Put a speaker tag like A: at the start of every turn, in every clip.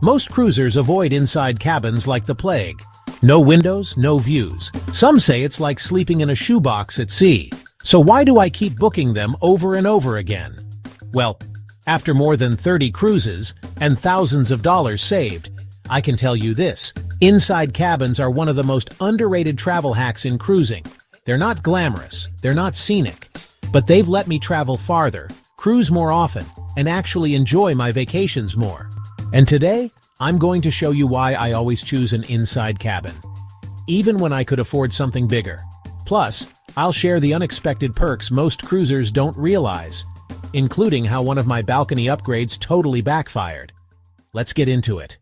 A: Most cruisers avoid inside cabins like the plague. No windows, no views. Some say it's like sleeping in a shoebox at sea. So why do I keep booking them over and over again? Well, after more than 30 cruises and thousands of dollars saved, I can tell you this: inside cabins are one of the most underrated travel hacks in cruising. They're not glamorous, they're not scenic, but they've let me travel farther, cruise more often, and actually enjoy my vacations more. And today, I'm going to show you why I always choose an inside cabin, even when I could afford something bigger. Plus, I'll share the unexpected perks most cruisers don't realize, including how one of my balcony upgrades totally backfired. Let's get into it.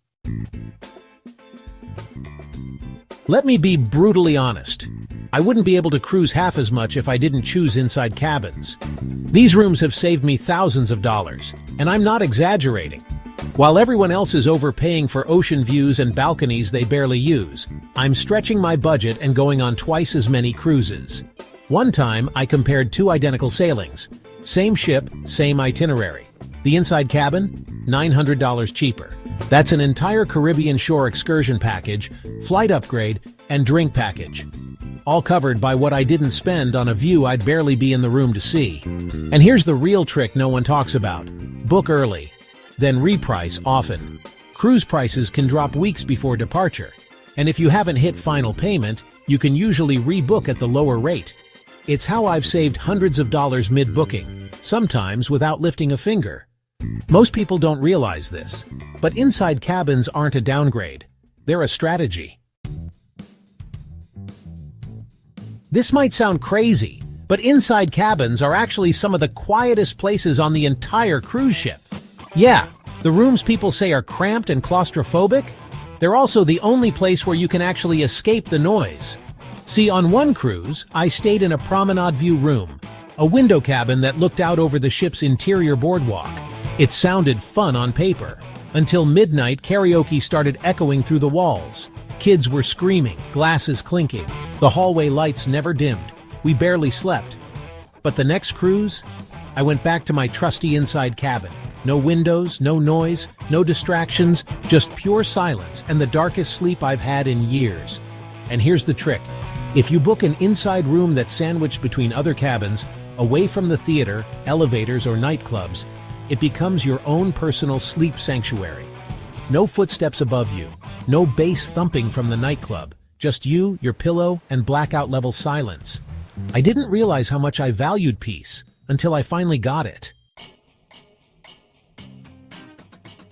A: Let me be brutally honest. I wouldn't be able to cruise half as much if I didn't choose inside cabins. These rooms have saved me thousands of dollars, and I'm not exaggerating. While everyone else is overpaying for ocean views and balconies they barely use, I'm stretching my budget and going on twice as many cruises. One time, I compared two identical sailings. Same ship, same itinerary. The inside cabin, $900 cheaper. That's an entire Caribbean shore excursion package, flight upgrade, and drink package. All covered by what I didn't spend on a view I'd barely be in the room to see. And here's the real trick no one talks about. Book early, then reprice often. Cruise prices can drop weeks before departure, and if you haven't hit final payment, you can usually rebook at the lower rate. It's how I've saved hundreds of dollars mid-booking, sometimes without lifting a finger. Most people don't realize this, but inside cabins aren't a downgrade. They're a strategy. This might sound crazy, but inside cabins are actually some of the quietest places on the entire cruise ship. Yeah, the rooms people say are cramped and claustrophobic, they're also the only place where you can actually escape the noise. See, on one cruise, I stayed in a promenade view room, a window cabin that looked out over the ship's interior boardwalk. It sounded fun on paper, until midnight karaoke started echoing through the walls. Kids were screaming, glasses clinking. The hallway lights never dimmed. We barely slept. But the next cruise, I went back to my trusty inside cabin. No windows, no noise, no distractions, just pure silence and the darkest sleep I've had in years. And here's the trick. If you book an inside room that's sandwiched between other cabins, away from the theater, elevators, or nightclubs, it becomes your own personal sleep sanctuary. No footsteps above you, no bass thumping from the nightclub, just you, your pillow, and blackout-level silence. I didn't realize how much I valued peace until I finally got it.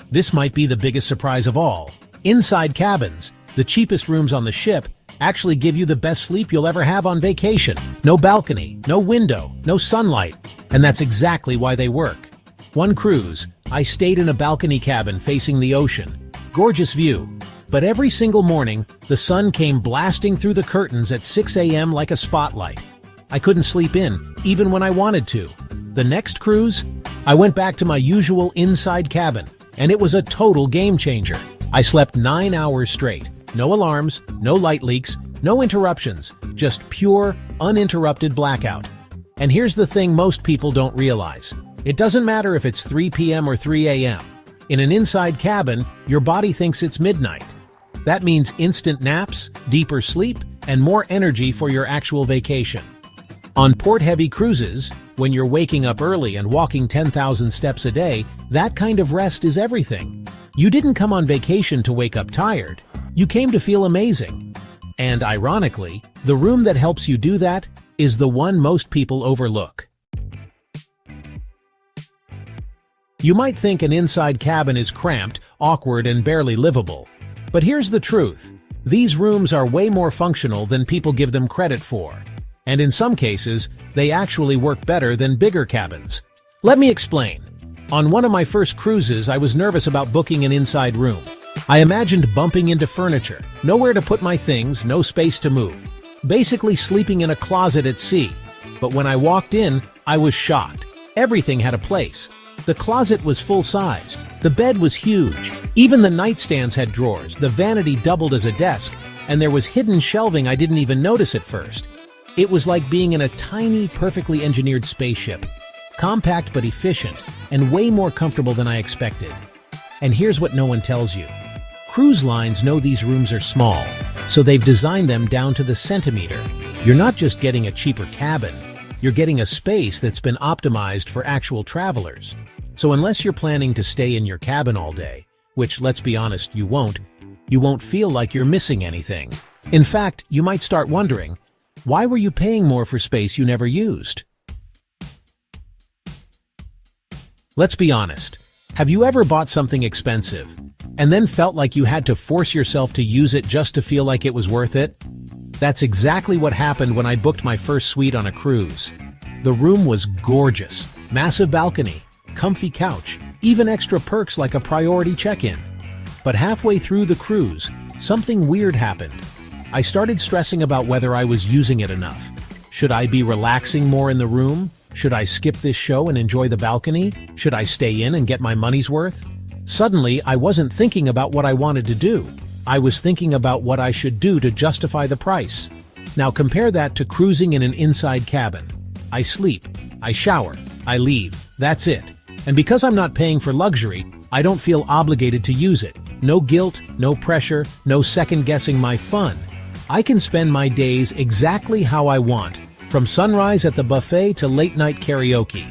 A: This might be the biggest surprise of all. Inside cabins, the cheapest rooms on the ship, actually give you the best sleep you'll ever have on vacation. No balcony, no window, no sunlight, and that's exactly why they work. One cruise, I stayed in a balcony cabin facing the ocean. Gorgeous view. But every single morning, the sun came blasting through the curtains at 6 a.m. like a spotlight. I couldn't sleep in, even when I wanted to. The next cruise, I went back to my usual inside cabin, and it was a total game changer. I slept 9 hours straight. No alarms, no light leaks, no interruptions, just pure, uninterrupted blackout. And here's the thing most people don't realize. It doesn't matter if it's 3 p.m. or 3 a.m. In an inside cabin, your body thinks it's midnight. That means instant naps, deeper sleep, and more energy for your actual vacation. On port-heavy cruises, when you're waking up early and walking 10,000 steps a day, that kind of rest is everything. You didn't come on vacation to wake up tired. You came to feel amazing. And ironically, the room that helps you do that is the one most people overlook. You might think an inside cabin is cramped, awkward, and barely livable. But here's the truth. These rooms are way more functional than people give them credit for. And in some cases, they actually work better than bigger cabins. Let me explain. On one of my first cruises, I was nervous about booking an inside room. I imagined bumping into furniture, nowhere to put my things, no space to move. Basically sleeping in a closet at sea. But when I walked in, I was shocked. Everything had a place. The closet was full-sized. The bed was huge. Even the nightstands had drawers. The vanity doubled as a desk, and there was hidden shelving I didn't even notice at first. It was like being in a tiny, perfectly engineered spaceship. Compact but efficient, and way more comfortable than I expected. And here's what no one tells you. Cruise lines know these rooms are small, so they've designed them down to the centimeter. You're not just getting a cheaper cabin, you're getting a space that's been optimized for actual travelers. So unless you're planning to stay in your cabin all day, which, let's be honest, you won't feel like you're missing anything. In fact, you might start wondering, why were you paying more for space you never used? Let's be honest. Have you ever bought something expensive and then felt like you had to force yourself to use it just to feel like it was worth it? That's exactly what happened when I booked my first suite on a cruise. The room was gorgeous, massive balcony, comfy couch, even extra perks like a priority check-in. But halfway through the cruise, something weird happened. I started stressing about whether I was using it enough. Should I be relaxing more in the room? Should I skip this show and enjoy the balcony? Should I stay in and get my money's worth? Suddenly, I wasn't thinking about what I wanted to do. I was thinking about what I should do to justify the price. Now compare that to cruising in an inside cabin. I sleep, I shower, I leave. That's it. And because I'm not paying for luxury, I don't feel obligated to use it. No guilt, no pressure, no second-guessing my fun. I can spend my days exactly how I want, from sunrise at the buffet to late-night karaoke,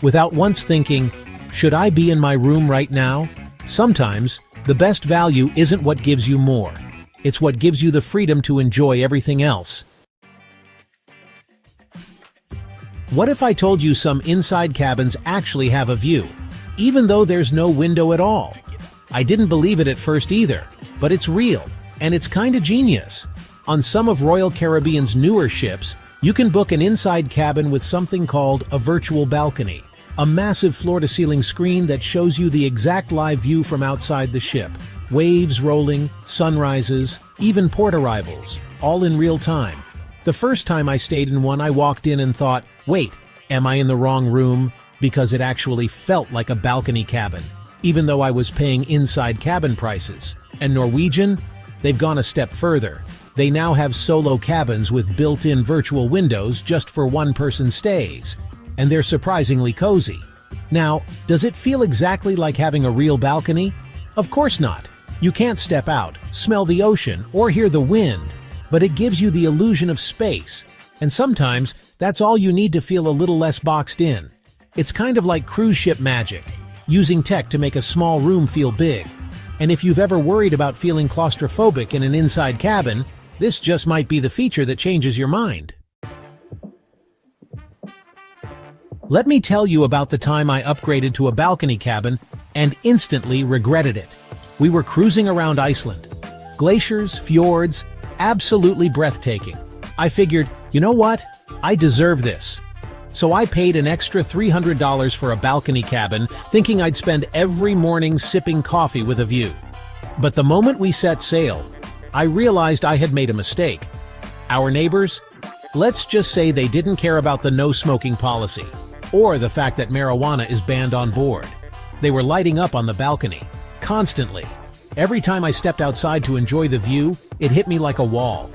A: without once thinking, should I be in my room right now? Sometimes, the best value isn't what gives you more. It's what gives you the freedom to enjoy everything else. What if I told you some inside cabins actually have a view, even though there's no window at all? I didn't believe it at first either, but it's real, and it's kinda genius. On some of Royal Caribbean's newer ships, you can book an inside cabin with something called a virtual balcony, a massive floor-to-ceiling screen that shows you the exact live view from outside the ship. Waves rolling, sunrises, even port arrivals, all in real time. The first time I stayed in one, I walked in and thought, wait, am I in the wrong room? Because it actually felt like a balcony cabin, even though I was paying inside cabin prices. And Norwegian? They've gone a step further. They now have solo cabins with built-in virtual windows just for one-person stays, and they're surprisingly cozy. Now, does it feel exactly like having a real balcony? Of course not. You can't step out, smell the ocean, or hear the wind, but it gives you the illusion of space, and sometimes that's all you need to feel a little less boxed in. It's kind of like cruise ship magic, using tech to make a small room feel big. And if you've ever worried about feeling claustrophobic in an inside cabin, this just might be the feature that changes your mind. Let me tell you about the time I upgraded to a balcony cabin and instantly regretted it. We were cruising around Iceland. Glaciers, fjords, absolutely breathtaking. I figured, you know what? I deserve this. So I paid an extra $300 for a balcony cabin, thinking I'd spend every morning sipping coffee with a view. But the moment we set sail, I realized I had made a mistake. Our neighbors? Let's just say they didn't care about the no-smoking policy, or the fact that marijuana is banned on board. They were lighting up on the balcony, constantly. Every time I stepped outside to enjoy the view, it hit me like a wall.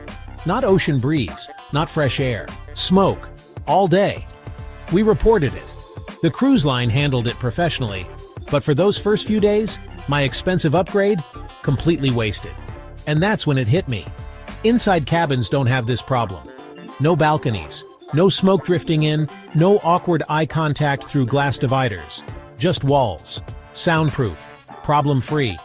A: Not ocean breeze, not fresh air, smoke, all day. We reported it. The cruise line handled it professionally, but for those first few days, my expensive upgrade, completely wasted. And that's when it hit me. Inside cabins don't have this problem. No balconies, no smoke drifting in, no awkward eye contact through glass dividers. Just walls. Soundproof. Problem-free.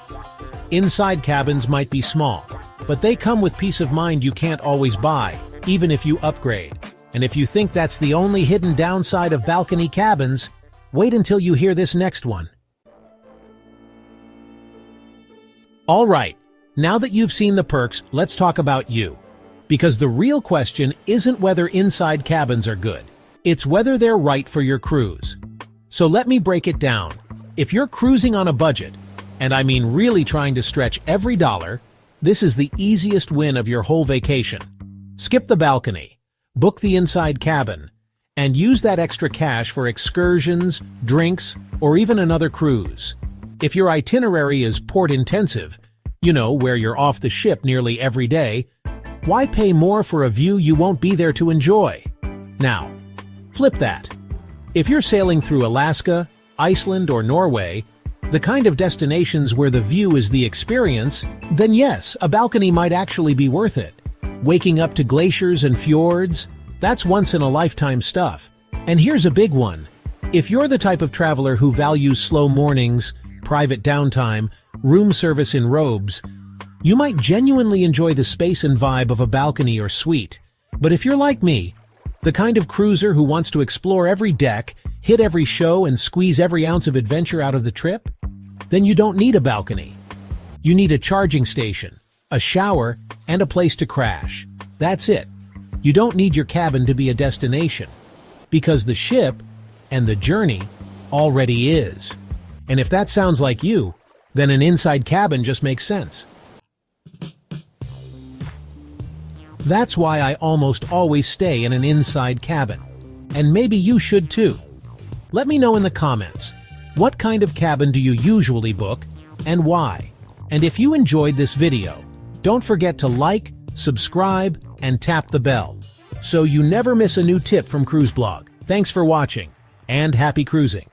A: Inside cabins might be small, but they come with peace of mind you can't always buy, even if you upgrade. And if you think that's the only hidden downside of balcony cabins, wait until you hear this next one. All right. Now that you've seen the perks, let's talk about you. Because the real question isn't whether inside cabins are good. It's whether they're right for your cruise. So let me break it down. If you're cruising on a budget, and I mean really trying to stretch every dollar, this is the easiest win of your whole vacation. Skip the balcony, book the inside cabin, and use that extra cash for excursions, drinks, or even another cruise. If your itinerary is port-intensive, you know, where you're off the ship nearly every day, why pay more for a view you won't be there to enjoy? Now, flip that. If you're sailing through Alaska, Iceland, or Norway, the kind of destinations where the view is the experience, then yes, a balcony might actually be worth it. Waking up to glaciers and fjords, that's once-in-a-lifetime stuff. And here's a big one. If you're the type of traveler who values slow mornings, private downtime, room service in robes, you might genuinely enjoy the space and vibe of a balcony or suite. But if you're like me, the kind of cruiser who wants to explore every deck, hit every show, and squeeze every ounce of adventure out of the trip, then you don't need a balcony. You need a charging station, a shower, and a place to crash. That's it. You don't need your cabin to be a destination, because the ship and the journey already is. And if that sounds like you, then an inside cabin just makes sense. That's why I almost always stay in an inside cabin. And maybe you should too. Let me know in the comments, what kind of cabin do you usually book and why? And if you enjoyed this video, don't forget to like, subscribe, and tap the bell, so you never miss a new tip from Cruise Blog. Thanks for watching, and happy cruising!